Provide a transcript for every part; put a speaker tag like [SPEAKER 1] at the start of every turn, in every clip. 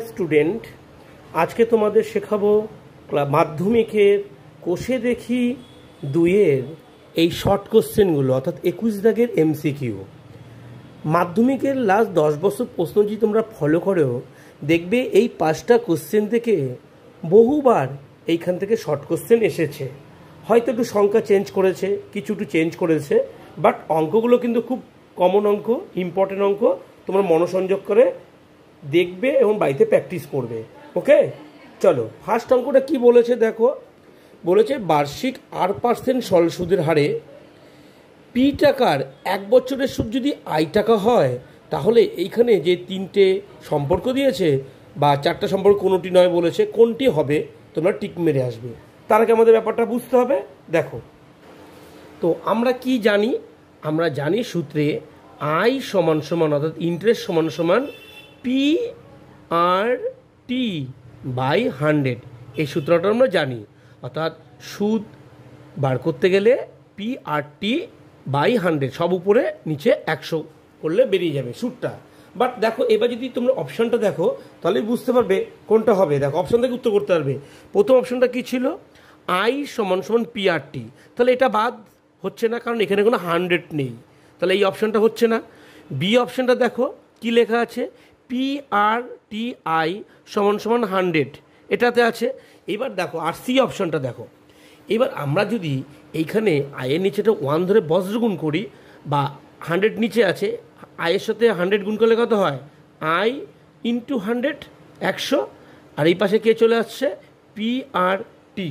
[SPEAKER 1] Student, আজকে তোমাদের শেখাবো মাধ্যমিকের কোষে দেখি দুইয়ের এই শর্ট কোশ্চেনগুলো, অর্থাৎ 21 দাগের এমসিকিউ। মাধ্যমিকের লাস্ট 10 বছর প্রশ্ন যদি তোমরা ফলো করো, দেখবে এই 5টা কোশ্চেন থেকে বহুবার এইখান থেকে শর্ট কোশ্চেন এসেছে। হয়তো একটু সংখ্যা চেঞ্জ করেছে, কিছু একটু চেঞ্জ করেছে, বাট অঙ্কগুলো কিন্তু খুব কমন অঙ্ক, ইম্পর্টেন্ট অঙ্ক। তোমরা মনোসংযোগ করে দেখবে এবং বাড়িতে প্র্যাকটিস করবে। ওকে, চলো ফার্স্ট অঙ্কটা কি বলেছে দেখো। বলেছে বার্ষিক 8% সরল সুদের হারে পি টাকার 1 বছরের সুদ যদি আই টাকা হয়, তাহলে এইখানে যে 3টে সম্পর্ক দিয়েছে বা 4টা সম্পর্ক কোনোটি নয় বলেছে, কোনটি হবে তোমরা টিক মেরে আসবে। তার আগে আমাদের ব্যাপারটা বুঝতে হবে। দেখো, তো আমরা কি জানি? আমরা জানি সূত্রে আই সমান সমান, অর্থাৎ ইন্টারেস্ট সমান সমান পি আর টি বাই 100। এই সূত্রটা আমরা জানি, অর্থাৎ সুদ বার করতে গেলে পি আর টি বাই 100, সব উপরে নিচে 100 করলে বেরিয়ে যাবে সুদটা। বাট দেখো, এবার যদি তোমরা অপশানটা দেখো তাহলে বুঝতে পারবে কোনটা হবে। দেখো, অপশান থেকে উত্তর করতে পারবে। প্রথম অপশানটা কী ছিল? আই সমান সমান পি আর টি। তাহলে এটা বাদ হচ্ছে না, কারণ এখানে কোনো 100 নেই, তাহলে এই অপশানটা হচ্ছে না। বি অপশানটা দেখো কি লেখা আছে, পি আর টি আই সমান সমান 100, এটাতে আছে। এবার দেখো, আর সি অপশানটা দেখো। এবার আমরা যদি এইখানে আয়ের নিচেটা 1 ধরে বজ্রগুণ করি, বা 100 নিচে আছে, আয়ের সাথে 100 গুণ করলে কত হয়? I into 100, 100। আর এই পাশে কে চলে আসছে? পি আর টি,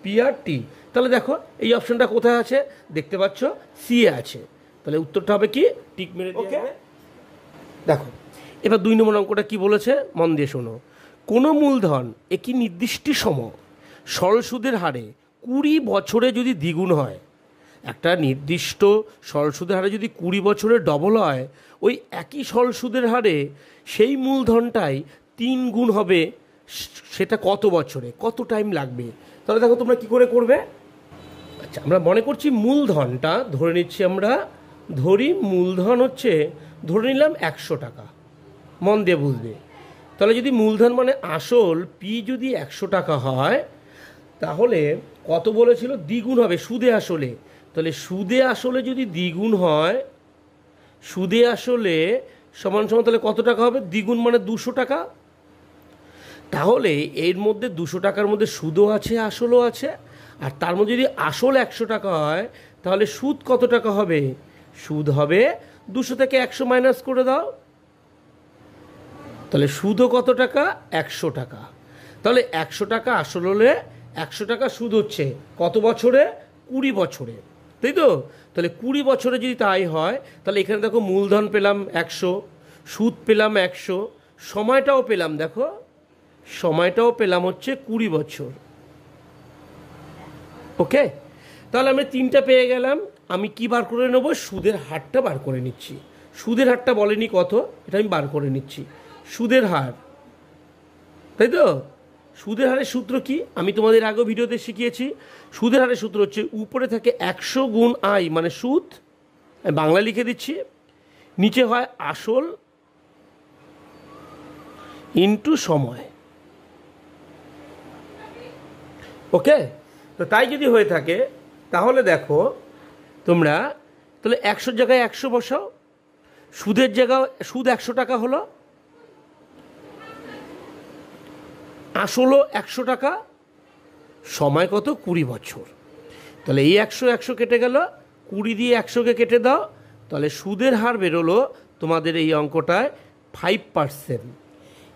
[SPEAKER 1] পি আর টি। তাহলে দেখো এই অপশানটা কোথায় আছে দেখতে পাচ্ছ, সি এ আছে। তাহলে উত্তরটা হবে কি? টিক মেরে দিয়ে যাবে। দেখো, এবার 2 নম্বর অঙ্কটা কি বলেছে, মন দিয়ে শোনো। কোনো মূলধন একটি নির্দিষ্ট সময় সরল সুদের হারে 20 বছরে যদি দ্বিগুণ হয়, একটা নির্দিষ্ট সরল সুদের হারে যদি 20 বছরে ডবল হয়, ওই একই সরল সুদের হারে সেই মূলধনটাই 3 গুণ হবে, সেটা কত বছরে, কত টাইম লাগবে? তাহলে দেখো তোমরা কি করে করবে। আচ্ছা, আমরা মনে করছি মূলধনটা ধরে নিচ্ছি, আমরা ধরি মূলধন হচ্ছে, ধরে নিলাম 100 টাকা। মন দিয়ে বুঝবে। তাহলে যদি মূলধন মানে আসল পি যদি 100 টাকা হয়, তাহলে কত বলেছিল? দ্বিগুণ হবে সুদে আসলে। তাহলে সুদে আসলে যদি দ্বিগুণ হয়, সুদে আসলে সমান সমান, তাহলে কত টাকা হবে? দ্বিগুণ মানে 200 টাকা। তাহলে এর মধ্যে 200 টাকার মধ্যে সুদও আছে, আসলও আছে। আর তার মধ্যে যদি আসল 100 টাকা হয়, তাহলে সুদ কত টাকা হবে? সুদ হবে 200 থেকে 100 মাইনাস করে দাও, তাহলে সুদও কত টাকা? 100 টাকা। তাহলে 100 টাকা আসল হলে 100 টাকা সুদ হচ্ছে কত বছরে? 20 বছরে, তাই তো? তাহলে 20 বছরে যদি তাই হয়, তাহলে এখানে দেখো মূলধন পেলাম 100, সুদ পেলাম 100, সময়টাও পেলাম, দেখো সময়টাও পেলাম হচ্ছে 20 বছর। ওকে, তাহলে আমরা 3টা পেয়ে গেলাম। আমি কি বার করে নেব? সুদের হারটা বার করে নিচ্ছি। সুদের হারটা বলেনি কত, এটা আমি বার করে নিচ্ছি। সুদের হার, তাই তো? সুদের হারের সূত্র কি? আমি তোমাদের আগেও ভিডিওতে শিখিয়েছি। সুদের হারের সূত্র হচ্ছে, উপরে থাকে 100 গুণ আই মানে সুদ, আমি বাংলা লিখে দিচ্ছি, নিচে হয় আসল ইন্টু সময়। ওকে, তো তাই যদি হয়ে থাকে, তাহলে দেখো তোমরা, তাহলে 100 জায়গায় 100 বসাও, সুদের জায়গায় সুদ 100 টাকা হলো, আসলও 100 টাকা, সময় কত? 20 বছর। তাহলে এই 100 100 কেটে গেল, 20 দিয়ে 100কে কেটে দাও, তাহলে সুদের হার বেরোলো তোমাদের এই অঙ্কটায় 5%।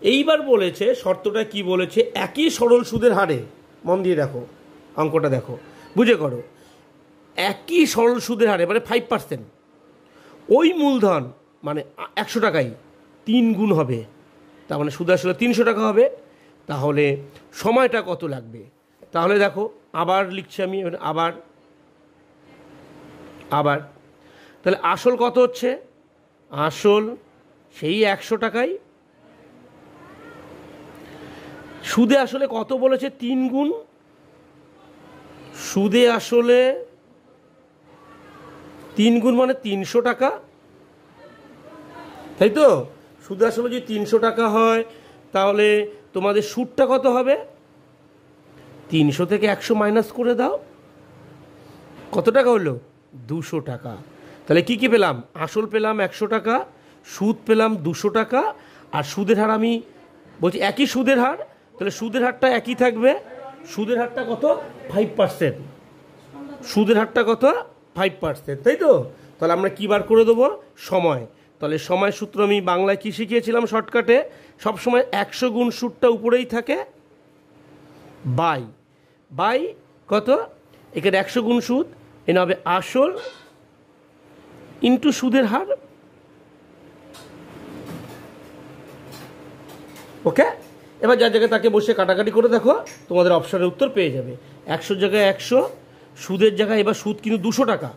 [SPEAKER 1] এইবার বলেছে, শর্তটা কি বলেছে? একই সরল সুদের হারে, মন দিয়ে দেখো অঙ্কটা, দেখো বুঝে করো। একই সরল সুদের হারে মানে 5%, ওই মূলধন মানে 100 টাকাই 3 গুণ হবে, তার মানে সুদ আসলে 300 টাকা হবে। তাহলে সময়টা কত লাগবে? তাহলে দেখো আবার লিখছি আমি, আবার আবার তাহলে আসল কত হচ্ছে? আসল সেই 100 টাকাই, সুদে আসলে কত বলেছে? 3 গুণ। সুদে আসলে 3 গুণ মানে 300 টাকা, তাই তো? সুদে আসলে যদি 300 টাকা হয়, তাহলে তোমাদের সুদটা কত হবে? 300 থেকে 100 মাইনাস করে দাও, কত টাকা হলো? 200 টাকা। তাহলে কি কি পেলাম? আসল পেলাম 100 টাকা, সুদ পেলাম 200 টাকা, আর সুদের হার আমি বলছি একই সুদের হার, তাহলে সুদের হারটা একই থাকবে। সুদের হারটা কত? 5%। সুদের হারটা কত? 5%, তাই তো? তাহলে আমরা কী বার করে দেবো? সময়। তাহলে সময় সূত্র আমি বাংলায় কী শিখিয়েছিলাম শর্টকাটে? সবসময় 100 গুণ সুদটা উপরেই থাকে, বাই কত? এখানে 100 গুণ সুদ, এনে হবে আসল ইন্টু সুদের হার। ওকে, এবার যার জায়গায় তাকে বসে কাটাকাটি করে দেখো, তোমাদের অপশনের উত্তর পেয়ে যাবে। 100 জায়গায় 100, সুদের জায়গায় এবার সুদ কিন্তু 200 টাকা,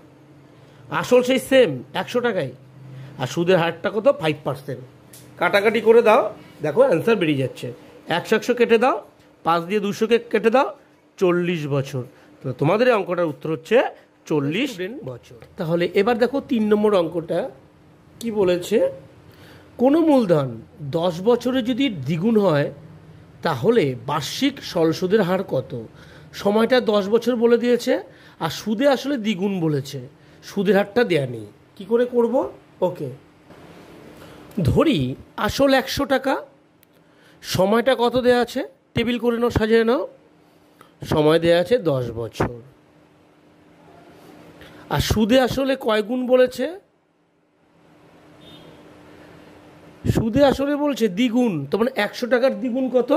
[SPEAKER 1] আসল সেই সেম 100 টাকাই, আর সুদের হারটা কত? 5%। কাটাকাটি করে দাও, দেখো অ্যান্সার বেরিয়ে যাচ্ছে। 100 কেটে দাও, 5 দিয়ে 200কে কেটে দাও, 40 বছর। তো তোমাদের এই অঙ্কটার উত্তর হচ্ছে 40 বছর। তাহলে এবার দেখো 3 নম্বর অঙ্কটা কি বলেছে? কোনো মূলধন 10 বছরে যদি দ্বিগুণ হয় তাহলে বার্ষিক সরল হার কত? সময়টা 10 বছর বলে দিয়েছে, আর সুদে আসলে দ্বিগুণ বলেছে, সুদের হারটা দেয়া নেই। কী করে করব? ওকে, ধরি আসল 100 টাকা, সময়টা কত দেয়া আছে? টেবিল করে নাও, সাজিয়ে নাও। সময় দেয়া আছে 10 বছর, আর সুদে আসলে কয় গুণ বলেছে? সুদে আসলে বলছে দ্বিগুণ, তার মানে 100 টাকার দ্বিগুণ কত?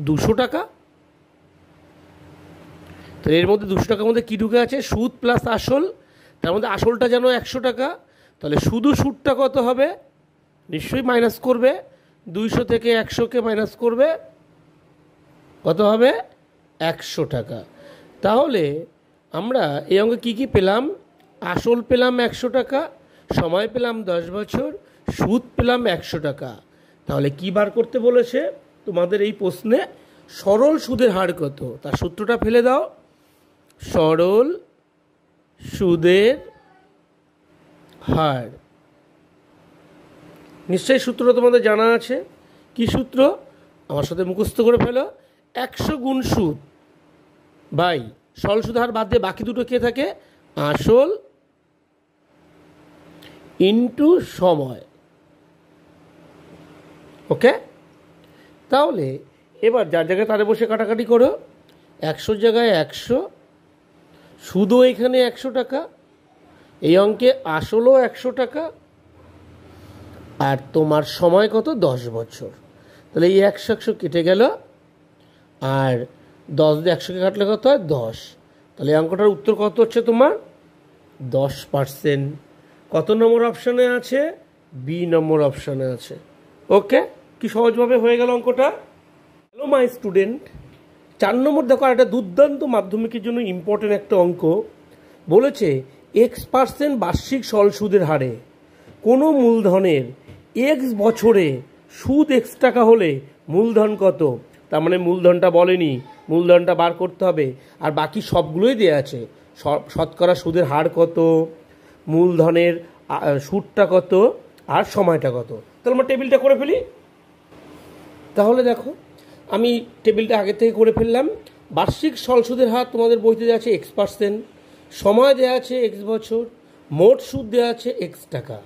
[SPEAKER 1] 200 টাকা। তো এর মধ্যে 200 টাকার মধ্যে কী ঢুকে আছে? সুদ প্লাস আসল, তার মধ্যে আসলটা যেন 100 টাকা, তাহলে শুধু সুদটা কত হবে? নিশ্চয়ই মাইনাস করবে, 200 থেকে 100কে মাইনাস করবে, কত হবে? 100 টাকা। তাহলে আমরা এই অঙ্কে কী কী পেলাম? আসল পেলাম 100 টাকা, সময় পেলাম 10 বছর, সুদ পেলাম 100 টাকা। তাহলে কী বার করতে বলেছে তোমাদের এই প্রশ্নে? সরল সুদের হার কত? তার সূত্রটা ফেলে দাও। সরল সুদের হার, নিশ্চয়ই সূত্রটা তোমাদের জানা আছে। কি সূত্র? আমার সাথে মুখস্থ করে ফেলো। 100 গুণ সুদ বাই সরল সুদের হার বাদ দিয়ে বাকি দুটো কে থাকে? আসল ইন্টু সময়। ওকে, তাহলে এবার যার জায়গায় তারে বসে কাটাকাটি করো। 100 জায়গায় 100, সুদও এখানে 100 টাকা, এই অঙ্কে আসলও 100 টাকা, আর তোমার সময় কত? 10 বছর। তাহলে এই 100 কেটে গেল, আর 10 দিয়ে 100কে কাটলে কত হয়? 10। তাহলে এই অঙ্কটার উত্তর কত হচ্ছে তোমার? 10%। কত নম্বর অপশানে আছে? বি নম্বর অপশানে আছে। ওকে, কি সহজভাবে হয়ে গেল অঙ্কটা। হ্যালো মাই স্টুডেন্ট, 4 নম্বর দেখো, একটা দুর্দান্ত মাধ্যমিকের জন্য ইম্পর্টেন্ট একটা অঙ্ক বলেছে। X% বার্ষিক সরল সুদের হারে কোনো মূলধনের X বছরে সুদ X টাকা হলে মূলধন কত? তার মানে মূলধনটা বলেনি, মূলধনটা বার করতে হবে, আর বাকি সবগুলোই দেওয়া আছে। শতকরা সুদের হার কত, মূলধনের সুদটা কত, আর সময়টা কত। তাহলে আমরা টেবিলটা করে ফেলি। তাহলে দেখো, আমি টেবিলটা আগে থেকে করে ফেললাম। বার্ষিক সরল সুদের হার তোমাদের বইতে দেওয়া আছে X%, সময় দেওয়া আছে X বছর, মোট সুদ দেওয়া আছে X টাকা।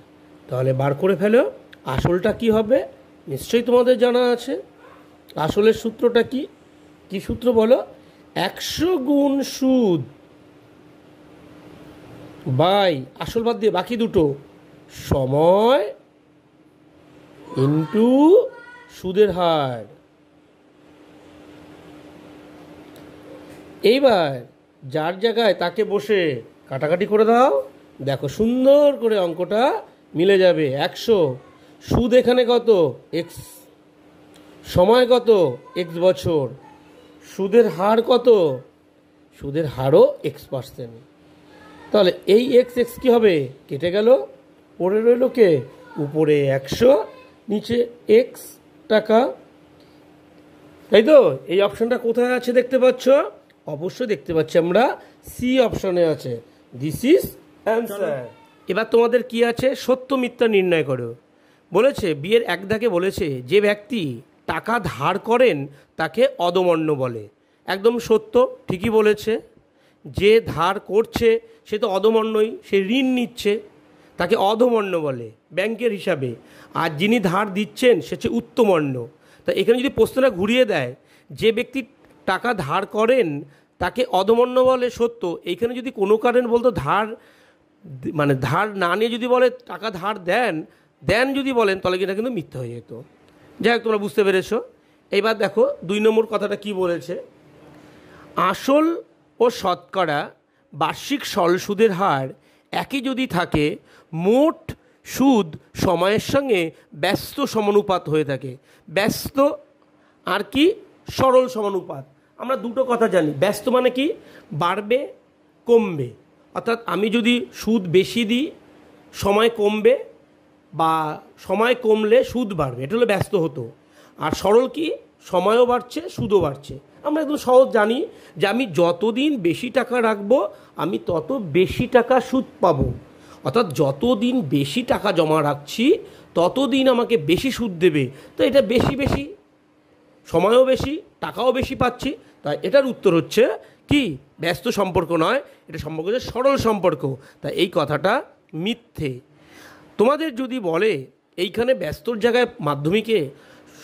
[SPEAKER 1] তাহলে বার করে ফেলো আসলটা কি হবে? নিশ্চয়ই তোমাদের জানা আছে। আসলের সূত্রটা কি? কি সূত্র বলো? 100 গুণ সুদ বাই আসল বাদ দিয়ে বাকি দুটো, সময় ইন্টু সুদের হার। এইবার যার জায়গায় তাকে বসে কাটাকাটি করে দাও, দেখো সুন্দর করে অঙ্কটা মিলে যাবে। 100, সুদ এখানে কত? X, সময় কত? X বছর, সুদের হার কত? সুদের হারও X%। তাহলে এই X কি হবে? কেটে গেল, পড়ে রইল কে? উপরে 100, নিচে X টাকা, তাই তো? এই অপশানটা কোথায় আছে দেখতে পাচ্ছ? অবশ্যই দেখতে পাচ্ছি আমরা, সি অপশনে আছে। This is answer. এবার তোমাদের কি আছে? সত্য মিথ্যা নির্ণয় করো। বলেছে বিয়ের এক দাগে বলেছে যে ব্যক্তি টাকা ধার করেন তাকে অদমন্য বলে। একদম সত্য, ঠিকই বলেছে। যে ধার করছে সে তো অদমন্যই, সে ঋণ নিচ্ছে, তাকে অধমন্য বলে ব্যাংকের হিসাবে। আর যিনি ধার দিচ্ছেন সে হচ্ছে উত্তমন্য। তা এখানে যদি প্রশ্নটা ঘুরিয়ে দেয়, যে ব্যক্তি টাকা ধার করেন তাকে অধমন্য বলে, সত্য। এইখানে যদি কোনো কারণ বলতো ধার, মানে ধার না নিয়ে যদি বলে টাকা ধার দেন দেন যদি বলেন, তাহলে এটা কিন্তু মিথ্যা হয়ে যেত। যাই হোক, তোমরা বুঝতে পেরেছো। এবার দেখো 2 নম্বর কথাটা কি বলেছে। আসল ও শতকরা বার্ষিক সরল সুদের হার একই যদি থাকে, মোট সুদ সময়ের সঙ্গে ব্যস্ত সমানুপাত হয়ে থাকে। ব্যস্ত আর কি সরল সমানুপাত। আমরা দুটো কথা জানি। ব্যস্ত মানে কি, বাড়বে কমবে, অর্থাৎ আমি যদি সুদ বেশি দিই সময় কমবে, বা সময় কমলে সুদ বাড়বে, এটা হলো ব্যস্ত হতো। আর সরল কি, সময়ও বাড়ছে সুদও বাড়ছে। আমরা একদম সহজ জানি যে আমি যতদিন বেশি টাকা রাখবো আমি তত বেশি টাকা সুদ পাবো, অর্থাৎ যতদিন বেশি টাকা জমা রাখছি ততদিন আমাকে বেশি সুদ দেবে। তো এটা বেশি বেশি, সময়ও বেশি, টাকাও বেশি পাচ্ছি। তাই এটার উত্তর হচ্ছে কি, ব্যস্ত সম্পর্ক নয়, এটা সম্পর্ক হচ্ছে সরল সম্পর্ক। তাই এই কথাটা মিথ্যে। তোমাদের যদি বলে এইখানে ব্যস্তর জায়গায় মাধ্যমিকে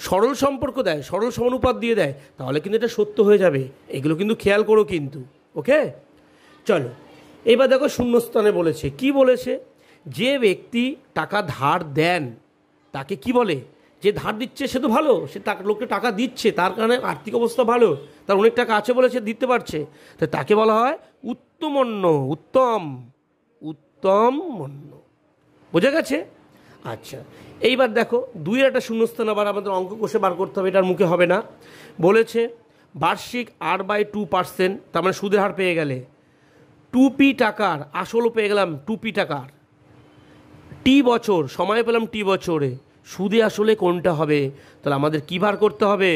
[SPEAKER 1] সরল সম্পর্ক দেয়, সরল সমানুপাত দিয়ে দেয়, তাহলে কিন্তু এটা সত্য হয়ে যাবে। এগুলো কিন্তু খেয়াল করো কিন্তু। ওকে, চলো এবার দেখো শূন্যস্থানে বলেছে। কি বলেছে, যে ব্যক্তি টাকা ধার দেন তাকে কি বলে, যে ধার দিচ্ছে সে তো ভালো, সে লোককে টাকা দিচ্ছে, তার কারণে আর্থিক অবস্থা ভালো, তার অনেক টাকা আছে বলে সে দিতে পারছে, তো তাকে বলা হয় উত্তমন্য। উত্তম, উত্তমন্য। বোঝা গেছে? আচ্ছা, এইবার দেখো 2-এর একটা শূন্যস্থান আবার আমাদের অঙ্ক কষে বার করতে হবে, এটার মুখে হবে না। বলেছে বার্ষিক R/2%, তার মানে সুদের হার পেয়ে গেলে 2p টাকার, আসলও পেয়ে গেলাম 2p টাকার, টি বছর, সময় পেলাম টি বছরে, সুদে আসলে কোনটা হবে? তাহলে আমাদের কী বার করতে হবে?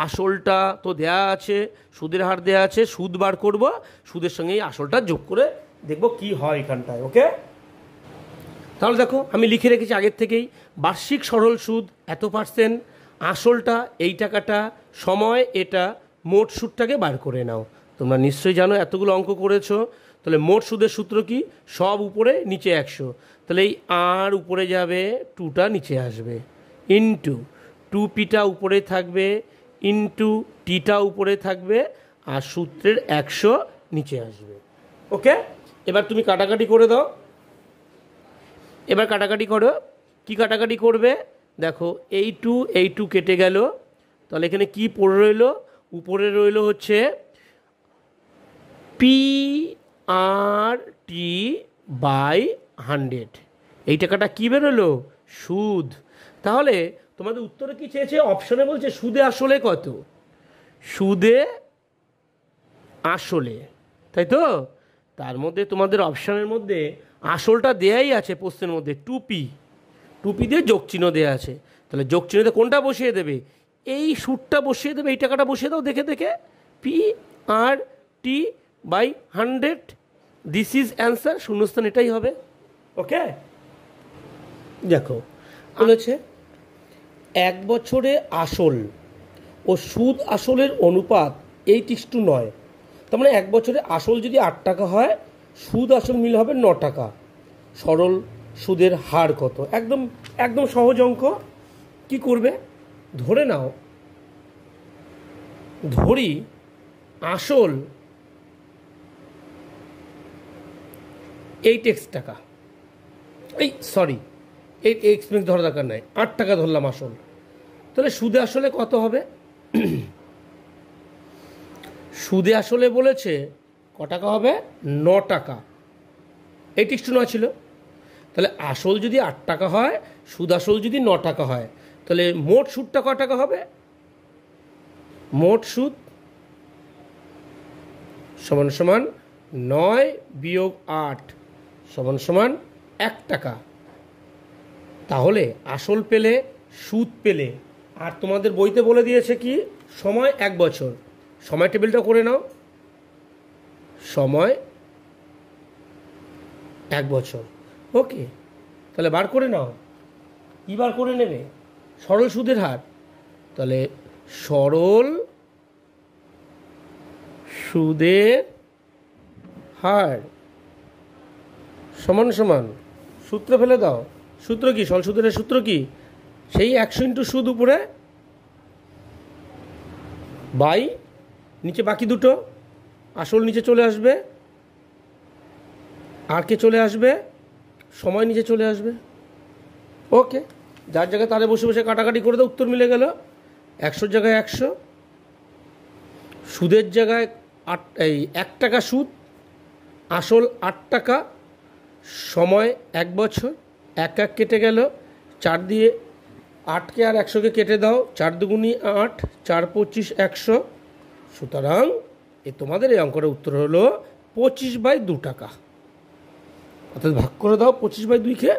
[SPEAKER 1] আসলটা তো দেয়া আছে, সুদের হার দেয়া আছে, সুদ বার করব, সুদের সঙ্গে এই আসলটা যোগ করে দেখব কি হয় এখানটায়। ওকে, তাহলে দেখো আমি লিখে রেখেছি আগের থেকেই, বার্ষিক সরল সুদ এত %, আসলটা এই টাকাটা, সময় এটা, মোট সুদটাকে বার করে নাও। তোমরা নিশ্চয়ই জানো, এতগুলো অঙ্ক করেছো। তাহলে মোট সুদের সূত্র কি, সব উপরে নিচে 100, তাহলে এই আর উপরে যাবে, 2টা নিচে আসবে, ইন্টু 2pটা উপরে থাকবে, ইন্টু টিটা উপরে থাকবে, আর সূত্রের 100 নিচে আসবে। ওকে, এবার তুমি কাটাকাটি করে দাও। এবার কাটাকাটি করো। কি কাটাকাটি করবে দেখো, এই টু কেটে গেল, তাহলে এখানে কি পড়ে রইল, উপরে রইল হচ্ছে PRT/100। এই টাকাটা কী বেরোলো, সুদ। তাহলে তোমাদের উত্তরে কি চেয়েছে, অপশনে বলছে সুদে আসলে কত, সুদে আসলে, তাই তো? তার মধ্যে তোমাদের অপশানের মধ্যে আসলটা দেয়াই আছে প্রশ্নের মধ্যে, 2p দিয়ে যোগ চিহ্ন দেওয়া আছে। তাহলে যোগ চিহ্নতে কোনটা বসিয়ে দেবে, এই সুদটা বসিয়ে দেবে, এই টাকাটা বসিয়ে দাও দেখে দেখে, PRT/100, দিস ইজ অ্যান্সার। শূন্যস্থান এটাই হবে। ওকে, দেখো বলেছে 1 বছরে আসল ও সুদ আসলের অনুপাত 8:9। তার মানে 1 বছরে আসল যদি 8 টাকা হয়, সুদ আসল মিল হবে 9 টাকা। সরল সুদের হার কত? একদম একদম সহজ অঙ্ক। কি করবে, ধরে নাও, ধরি আসল 8x টাকা, এই সরি 8x ধরা দরকার নাই, 8 টাকা ধরলাম আসল। তাহলে সুদে আসলে কত হবে? সুদে আসলে বলেছে ক টাকা হবে, 9 টাকা। 8:9 ছিল। তাহলে আসল যদি 8 টাকা হয়, সুদ আসল যদি 9 টাকা হয়, তাহলে মোট সুদটা ক টাকা হবে? মোট সুদ সমান সমান 9 বিয়োগ 8 সমান সমান 1 টাকা। তাহলে আসল পেলে, সুদ পেলে, আর তোমাদের বইতে বলে দিয়েছে কি, সময় 1 বছর। সময় টেবিলটা করে নাও, সময় 1 বছর। ওকে, তাহলে বার করে নাও। কি বার করে নেবে? সরল সুদের হার। তাহলে সরল সুদের হার সমান সমান সূত্র ফেলে দাও। সূত্র কি? সরল সুদের সূত্র কি? সেই 100 ইন্টু সুদ উপরে বাই নিচে বাকি দুটো, আসল নিচে চলে আসবে, আর কে চলে আসবে, সময় নিচে চলে আসবে। ওকে, যার জায়গায় তারে বসে বসে কাটাকাটি করে দাও, উত্তর মিলে গেল। 100 জায়গায় 100, সুদের জায়গায় 1 টাকা সুদ, আসল 8 টাকা, সময় 1 বছর, 1 1 কেটে গেল, 4 দিয়ে 8কে আর 100কে কেটে দাও, 4 দুগুণি 8, 4 25 100। সুতরাং তোমাদের এই অঙ্কটার উত্তর হলো 25/2 টাকা। অর্থাৎ ভাগ করে দাও 25/2-কে,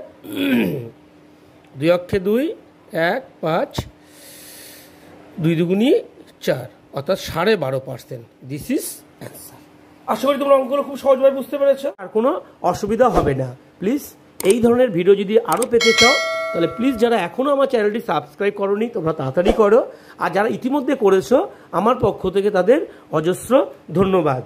[SPEAKER 1] 2 অক্ষে 2, 1 5, 2 দুগুণি 4, অর্থাৎ 12.5%। This is answer. আশা করি তোমরা অঙ্কগুলো খুব সহজভাবে বুঝতে পেরেছো, আর কোনো অসুবিধা হবে না। প্লিজ এই ধরনের ভিডিও যদি আরও পেতে চাও তাহলে প্লিজ যারা এখনও আমার চ্যানেলটি সাবস্ক্রাইব করোনি তোমরা তাড়াতাড়ি করো, আর যারা ইতিমধ্যে করেছো আমার পক্ষ থেকে তাদের অজস্র ধন্যবাদ।